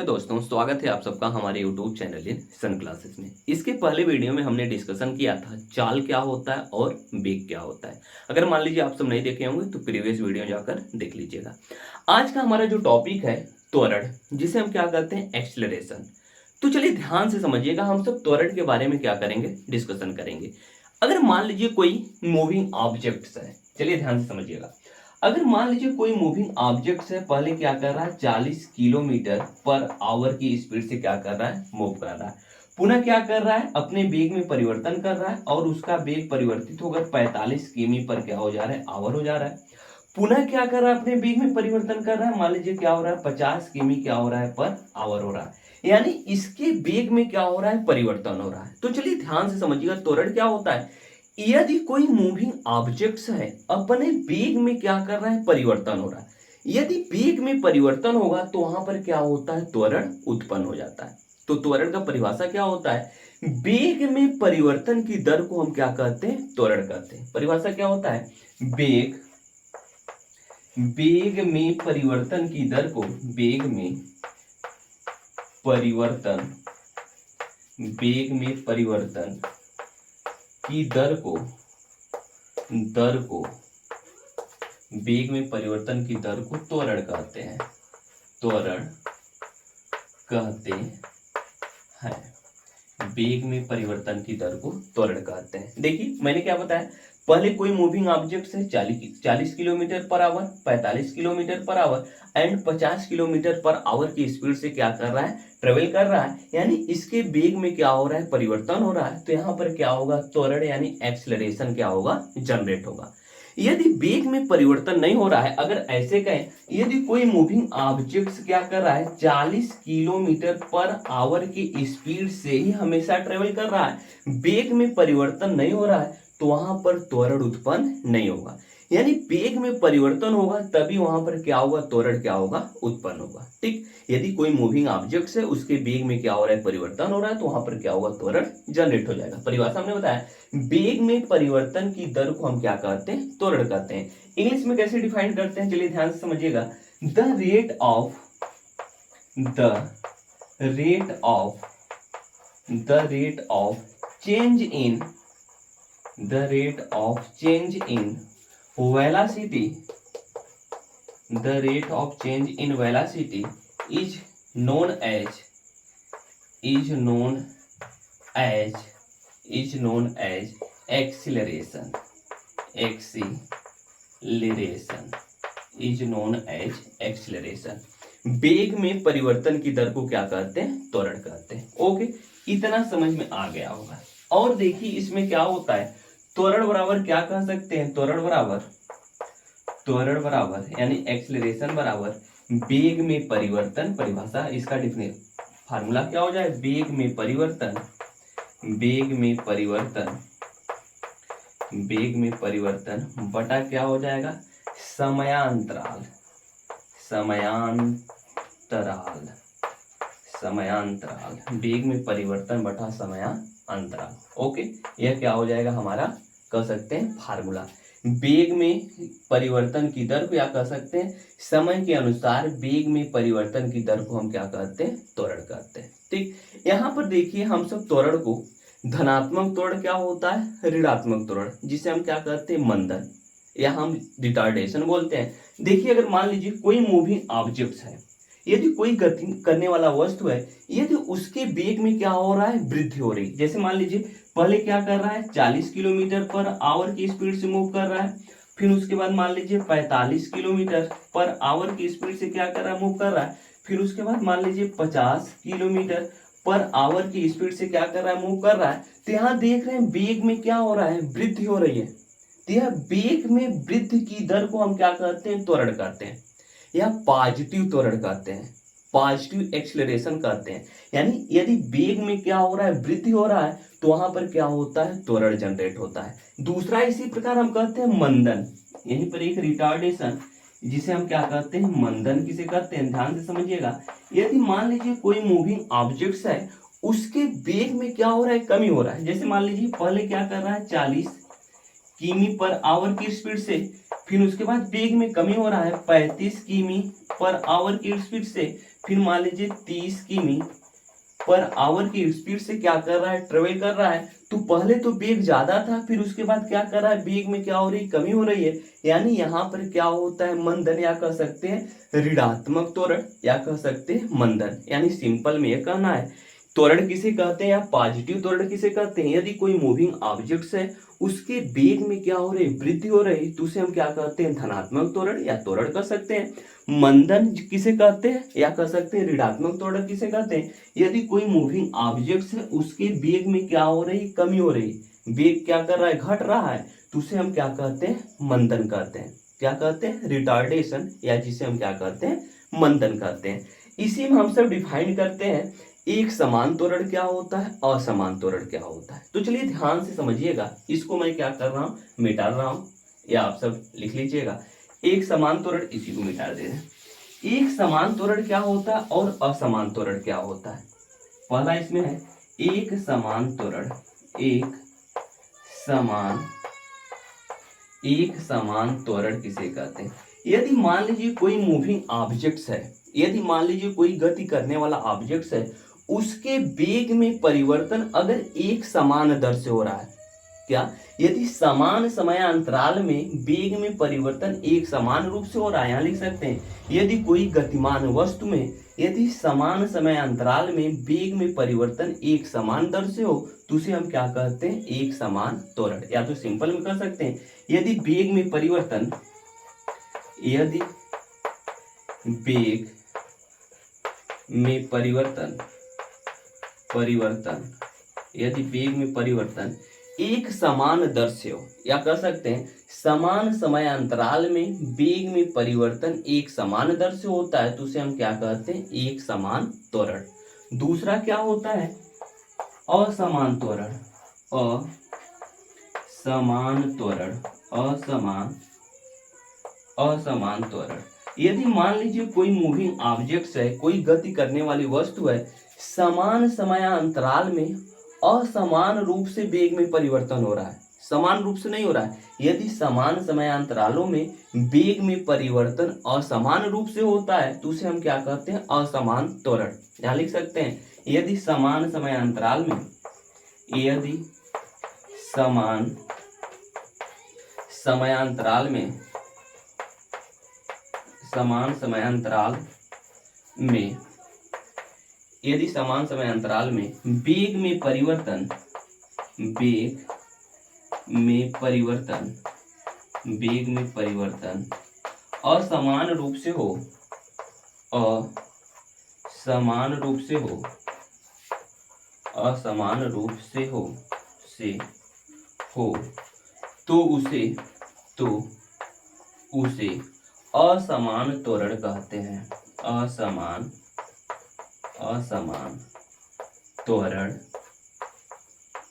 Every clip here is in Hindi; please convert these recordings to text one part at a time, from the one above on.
दोस्तों, स्वागत है आप सबका हमारे YouTube channel In Sun Classes में। इसके पहले वीडियो में हमने डिस्कशन किया था चाल क्या होता है और वेग क्या होता है। अगर मान लीजिए आप सब नहीं देखे होंगे तो प्रीवियस वीडियो जाकर देख लीजिएगा। आज का हमारा जो टॉपिक है त्वरण, जिसे हम क्या कहते हैं एक्सेलरेशन। तो चलिए ध्यान से समझिएगा, हम सब त्वरण के बारे में क्या करेंगे, डिस्कशन करेंगे। अगर मान लीजिए कोई मूविंग ऑब्जेक्ट्स है, चलिए ध्यान से समझिएगा। अगर मान लीजिए कोई मूविंग ऑब्जेक्ट है, पहले क्या कर रहा है 40 किलोमीटर पर आवर की स्पीड से क्या कर रहा है, मूव कर रहा है। पुनः क्या कर रहा है, अपने वेग में परिवर्तन कर रहा है और उसका वेग परिवर्तित होकर 45 किमी पर क्या हो जा रहा है, आवर हो जा रहा है। पुनः क्या कर रहा है, अपने वेग में परिवर्तन कर रहा है, मान लीजिए क्या हो रहा है 50 किमी क्या हो रहा है पर आवर हो रहा है। यानी इसके वेग में क्या हो रहा है, परिवर्तन हो रहा है। तो चलिए ध्यान से समझिएगा त्वरण क्या होता है। यदि कोई मूविंग ऑब्जेक्ट्स है, अपने वेग में क्या कर रहा है, परिवर्तन हो रहा है। यदि वेग में परिवर्तन होगा तो वहां पर क्या होता है, त्वरण उत्पन्न हो जाता है। तो त्वरण का परिभाषा क्या होता है, वेग में परिवर्तन की दर को हम क्या कहते हैं, त्वरण कहते हैं। परिभाषा क्या होता है, वेग में परिवर्तन की दर को, वेग में परिवर्तन की दर को वेग में परिवर्तन की दर को त्वरण कहते हैं, वेग में परिवर्तन की दर को त्वरण कहते हैं। देखिए मैंने क्या बताया, पहले कोई मूविंग ऑब्जेक्ट है 40 kilometre per hour, 45 kilometre per hour and 50 kilometre per hour की स्पीड से क्या कर रहा है, ट्रेवल कर रहा है। यानी इसके वेग में क्या हो रहा है, परिवर्तन हो रहा है। तो यहाँ पर क्या होगा, त्वरण यानी एक्सेलरेशन क्या होगा, जनरेट होगा। यदि वेग में परिवर्तन नहीं हो रहा है, अगर ऐसे कहें, यदि कोई मूविंग ऑब्जेक्ट क्या कर रहा है 40 किलोमीटर पर आवर की स्पीड से ही हमेशा ट्रेवल कर रहा है, वेग में परिवर्तन नहीं हो रहा है, तो वहां पर त्वरण उत्पन्न नहीं होगा। यानी वेग में परिवर्तन होगा तभी वहां पर क्या होगा, त्वरण क्या होगा, उत्पन्न होगा। ठीक, यदि कोई मूविंग ऑब्जेक्ट है उसके वेग में क्या हो रहा है, परिवर्तन हो रहा है, तो वहां पर क्या होगा, त्वरण जनरेट हो जाएगा। परिभाषा हमने बताया, वेग में परिवर्तन की दर को हम क्या कहते हैं, त्वरण कहते हैं। इंग्लिश में कैसे डिफाइन करते हैं, चलिए ध्यान से समझिएगा। The rate of change in velocity is known as acceleration वेग में परिवर्तन की दर को क्या कहते हैं, त्वरण कहते हैं। ओके, इतना समझ में आ गया होगा। और देखिए इसमें क्या होता है, त्वरण बराबर क्या कह सकते हैं, त्वरण बराबर यानी एक्सेलरेशन बराबर वेग में परिवर्तन। परिभाषा इसका डिफिनेशन फार्मूला क्या हो जाए, वेग में परिवर्तन बटा क्या हो जाएगा, समयांतराल वेग में परिवर्तन बटा समयांतराल। ओके, यह क्या हो जाएगा हमारा, कह सकते हैं फार्मूला। वेग में परिवर्तन की दर को या कह सकते हैं समय के अनुसार वेग में परिवर्तन की दर को हम क्या कहते हैं, त्वरण कहते हैं। ठीक, यहाँ पर देखिए हम सब त्वरण को, धनात्मक त्वरण क्या होता है, ऋणात्मक त्वरण, जिसे हम क्या कहते हैं, मंदन या हम रिटार्डेशन बोलते हैं। देखिए अगर मान लीजिए कोई मूविंग ऑब्जेक्ट है, यदि कोई गति करने वाला वस्तु है, यदि उसके वेग में क्या हो रहा है, वृद्धि हो रही, जैसे मान लीजिए पहले क्या कर रहा है 40 किलोमीटर पर आवर की स्पीड से मूव कर रहा है, फिर उसके बाद मान लीजिए 45 किलोमीटर पर आवर की स्पीड से क्या कर रहा है, मूव कर रहा है, फिर उसके बाद मान लीजिए 50 किलोमीटर पर आवर की स्पीड से क्या कर रहा है, मूव कर रहा है। तो यहाँ देख रहे हैं वेग में क्या हो रहा है, वृद्धि हो रही है। तो यह वेग में वृद्धि की दर को हम क्या कहते हैं, त्वरण कहते हैं या पॉजिटिव त्वरण कहते हैं, पॉजिटिव एक्सेलरेशन कहते हैं। यानी यदि वेग में क्या हो रहा है, वृद्धि हो रहा है, तो वहां पर क्या होता है, त्वरण जनरेट होता है। दूसरा इसी प्रकार हम कहते हैं मंदन, यहीं पर एक रिटार्डेशन, जिसे हम क्या कहते हैं, मंदन किसे कहते हैं, ध्यान से समझिएगा। यदि मान लीजिए कोई मूविंग ऑब्जेक्ट है, उसके वेग में क्या हो रहा है, कमी हो रहा है। जैसे मान लीजिए पहले क्या कर रहा है 40 किमी पर आवर की स्पीड से, फिर उसके बाद वेग में कमी हो रहा है 35 किमी पर आवर की स्पीड से, फिर मान लीजिए 30 किमी पर आवर की स्पीड से क्या कर रहा है, ट्रेवल कर रहा है। तो पहले तो वेग ज्यादा था, फिर उसके बाद क्या कर रहा है, वेग में क्या हो रही है, कमी हो रही है। यानी यहाँ पर क्या होता है, मंदन, या कह सकते हैं ऋणात्मक त्वरण, या कह सकते हैं मंदन। यानी सिंपल में ये कहना है त्वरण किसे कहते हैं या पॉजिटिव त्वरण किसे कहते हैं, यदि कोई मूविंग ऑब्जेक्ट्स है उसके वेग में क्या हो रही है, वृद्धि हो रही, तो उसे हम क्या कहते हैं, धनात्मक त्वरण या त्वरण कह सकते हैं। मंदन किसे कहते हैं या कह सकते हैं ऋणात्मक त्वरण किसे कहते हैं, यदि कोई मूविंग ऑब्जेक्ट्स है उसके वेग में क्या हो रही, कमी हो रही, वेग क्या कर रहा है, घट रहा है, तो उसे हम क्या कहते हैं, मंदन कहते हैं। क्या कहते हैं, रिटार्डेशन, या जिसे हम क्या कहते हैं, मंदन कहते हैं। इसी में हम सब डिफाइन करते हैं एक समान त्वरण क्या होता है, असमान त्वरण क्या होता है। तो चलिए ध्यान से समझिएगा, इसको मैं क्या कर रहा हूँ, मिटा रहा हूँ, या आप सब लिख लीजिएगा। एक समान त्वरण, इसी को मिटा दे रहे हैं। एक समान त्वरण क्या होता है और असमान त्वरण क्या होता है। पहला इसमें है एक समान त्वरण, एक समान त्वरण किसे कहते हैं, यदि मान लीजिए कोई मूविंग ऑब्जेक्ट्स है, यदि मान लीजिए कोई गति करने वाला ऑब्जेक्ट्स है, उसके वेग में परिवर्तन अगर एक समान दर से हो रहा है, क्या, यदि समान समय अंतराल में वेग में परिवर्तन एक समान रूप से हो रहा है, यहाँ लिख सकते हैं यदि कोई गतिमान वस्तु में यदि समान समय अंतराल में वेग में परिवर्तन एक समान दर से हो, तो उसे हम क्या कहते हैं, एक समान त्वरण। या तो सिंपल में कह सकते हैं यदि वेग में परिवर्तन, यदि वेग में परिवर्तन एक समान दर से हो, या कह सकते हैं समान समय अंतराल में वेग में परिवर्तन एक समान दर से होता है, तो उसे हम क्या कहते हैं, एक समान त्वरण। दूसरा क्या होता है, असमान त्वरण, असमान त्वरण। यदि मान लीजिए कोई मूविंग ऑब्जेक्ट्स है, कोई गति करने वाली वस्तु है, समान समय अंतराल में असमान रूप से वेग में परिवर्तन हो रहा है, समान रूप से नहीं हो रहा है। यदि समान समय अंतरालों में वेग में परिवर्तन असमान रूप से होता है, तो उसे हम क्या कहते हैं, असमान त्वरण। यहाँ लिख सकते हैं यदि समान समय अंतराल में, यदि समान समयांतराल में यदि समान समय अंतराल में वेग में परिवर्तन असमान रूप से हो तो उसे असमान त्वरण कहते हैं, असमान त्वरण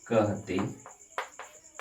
कहते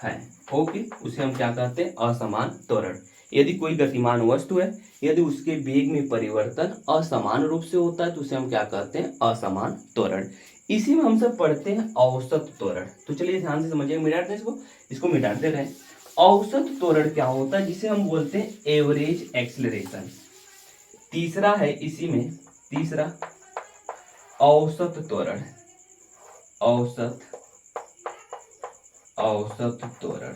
हैं। ओके, उसे हम क्या कहते हैं, असमान त्वरण। यदि कोई गतिमान वस्तु है, यदि उसके वेग में परिवर्तन असमान रूप से होता है, तो उसे हम क्या कहते हैं, असमान त्वरण। इसी में हम सब पढ़ते हैं औसत त्वरण। तो चलिए ध्यान से समझिए, मिटाते हैं इसको मिटाते रहे। औसत त्वरण क्या होता है, जिसे हम बोलते हैं एवरेज एक्सीलरेशन। तीसरा है इसी में, तीसरा औसत त्वरण, औसत त्वरण।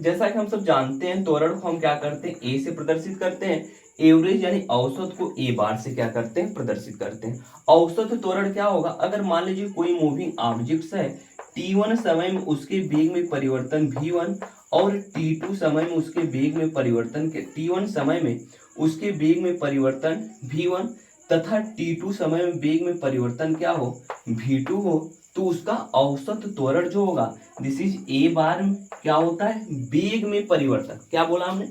जैसा कि हम सब जानते हैं, त्वरण को हम क्या करते हैं, ए से प्रदर्शित करते हैं। एवरेज यानी औसत को ए बार से क्या करते हैं, प्रदर्शित करते हैं। औसत त्वरण क्या होगा, अगर मान लीजिए कोई मूविंग ऑब्जेक्ट्स है, t1 समय में उसके वेग में परिवर्तन v1 और t2 समय में उसके वेग में परिवर्तन के t1 समय में उसके वेग में परिवर्तन v1 तथा t2 समय में वेग में परिवर्तन क्या हो, v2 हो, तो उसका औसत त्वरण जो होगा, दिस इज ए बार क्या होता है, वेग में परिवर्तन। क्या बोला हमने,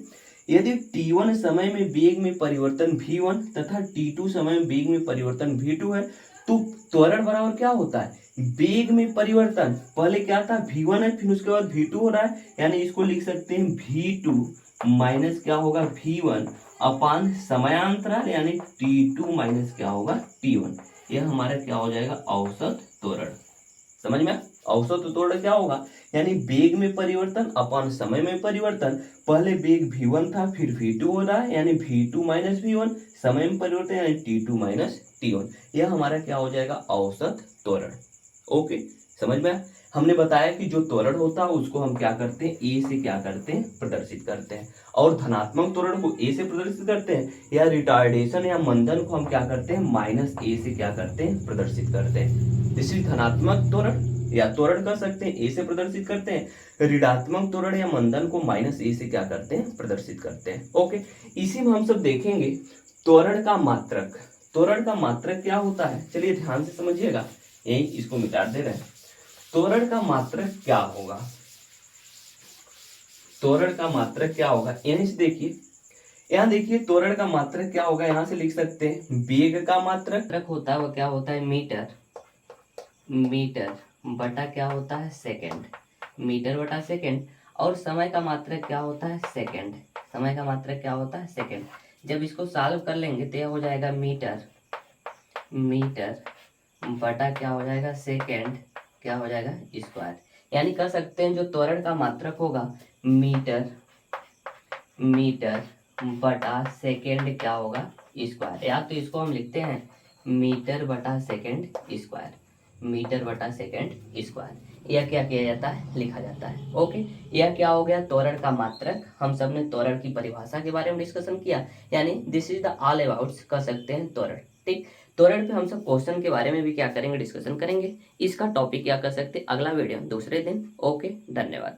यदि t1 समय में वेग में परिवर्तन v1 तथा t2 समय में वेग में परिवर्तन v2 है, तो त्वरण बराबर क्या होता है, वेग में परिवर्तन, पहले क्या था v1 है, फिर उसके बाद v2 हो रहा है, यानी इसको लिख सकते हैं v2 माइनस क्या होगा, v1 अपान समयांतराल, यानी t2 माइनस क्या होगा, t1। यह हमारा क्या हो जाएगा, औसत त्वरण। समझ में? औसत त्वरण क्या होगा, यानी वेग में परिवर्तन अपन समय में परिवर्तन। पहले वेग v1 था, फिर v2 हो रहा है, यानी v2 माइनस v1, समय में परिवर्तन यानी t2 माइनस t1। यह हमारा क्या हो जाएगा, औसत त्वरण। ओके, समझ में आया? हमने बताया कि जो त्वरण होता है उसको हम क्या करते हैं, ए से क्या करते हैं, प्रदर्शित करते हैं। और धनात्मक त्वरण को ए से प्रदर्शित करते हैं, या रिटार्डेशन या मंदन को हम क्या करते हैं, माइनस ए से क्या करते हैं, प्रदर्शित करते हैं। इसी धनात्मक त्वरण या त्वरण कर सकते हैं ए से प्रदर्शित करते हैं, ऋणात्मक त्वरण या मंदन को माइनस ए से क्या करते हैं, प्रदर्शित करते हैं। ओके, इसी में हम सब देखेंगे त्वरण का मात्रक। त्वरण का मात्रक क्या होता है, चलिए ध्यान से समझिएगा, यही इसको मिटा दे रहे हैं। त्वरण का मात्रक क्या होगा, त्वरण का मात्रक क्या होगा, यहीं से देखिए, यहाँ देखिए त्वरण का मात्रक क्या होगा, यहां से लिख सकते हैं वेग का मात्रक होता है वो क्या होता है, मीटर। मीटर बटा क्या होता है, सेकंड। मीटर बटा सेकंड। और समय का मात्रक क्या होता है, सेकंड। समय का मात्रक क्या होता है, सेकंड। जब इसको सॉल्व कर लेंगे तो यह हो जाएगा मीटर। मीटर बटा क्या हो जाएगा, सेकंड, क्या हो जाएगा, स्क्वायर। यानी कह सकते हैं जो त्वरण का मात्रक होगा मीटर, मीटर बटा सेकंड क्या होगा, स्क्वायर। या तो इसको हम लिखते हैं मीटर बटा सेकंड स्क्वायर, मीटर बटा सेकंड स्क्वायर। यह क्या किया जाता है, लिखा जाता है। ओके, यह क्या हो गया, त्वरण का मात्रक। हम सब ने त्वरण की परिभाषा के बारे में डिस्कशन किया, यानी this is the all about कह सकते हैं त्वरण। ठीक, त्वरण पे हम सब क्वेश्चन के बारे में भी क्या करेंगे, डिस्कशन करेंगे। इसका टॉपिक क्या कर सकते हैं, अगला वीडियो दूसरे दिन। ओके, धन्यवाद।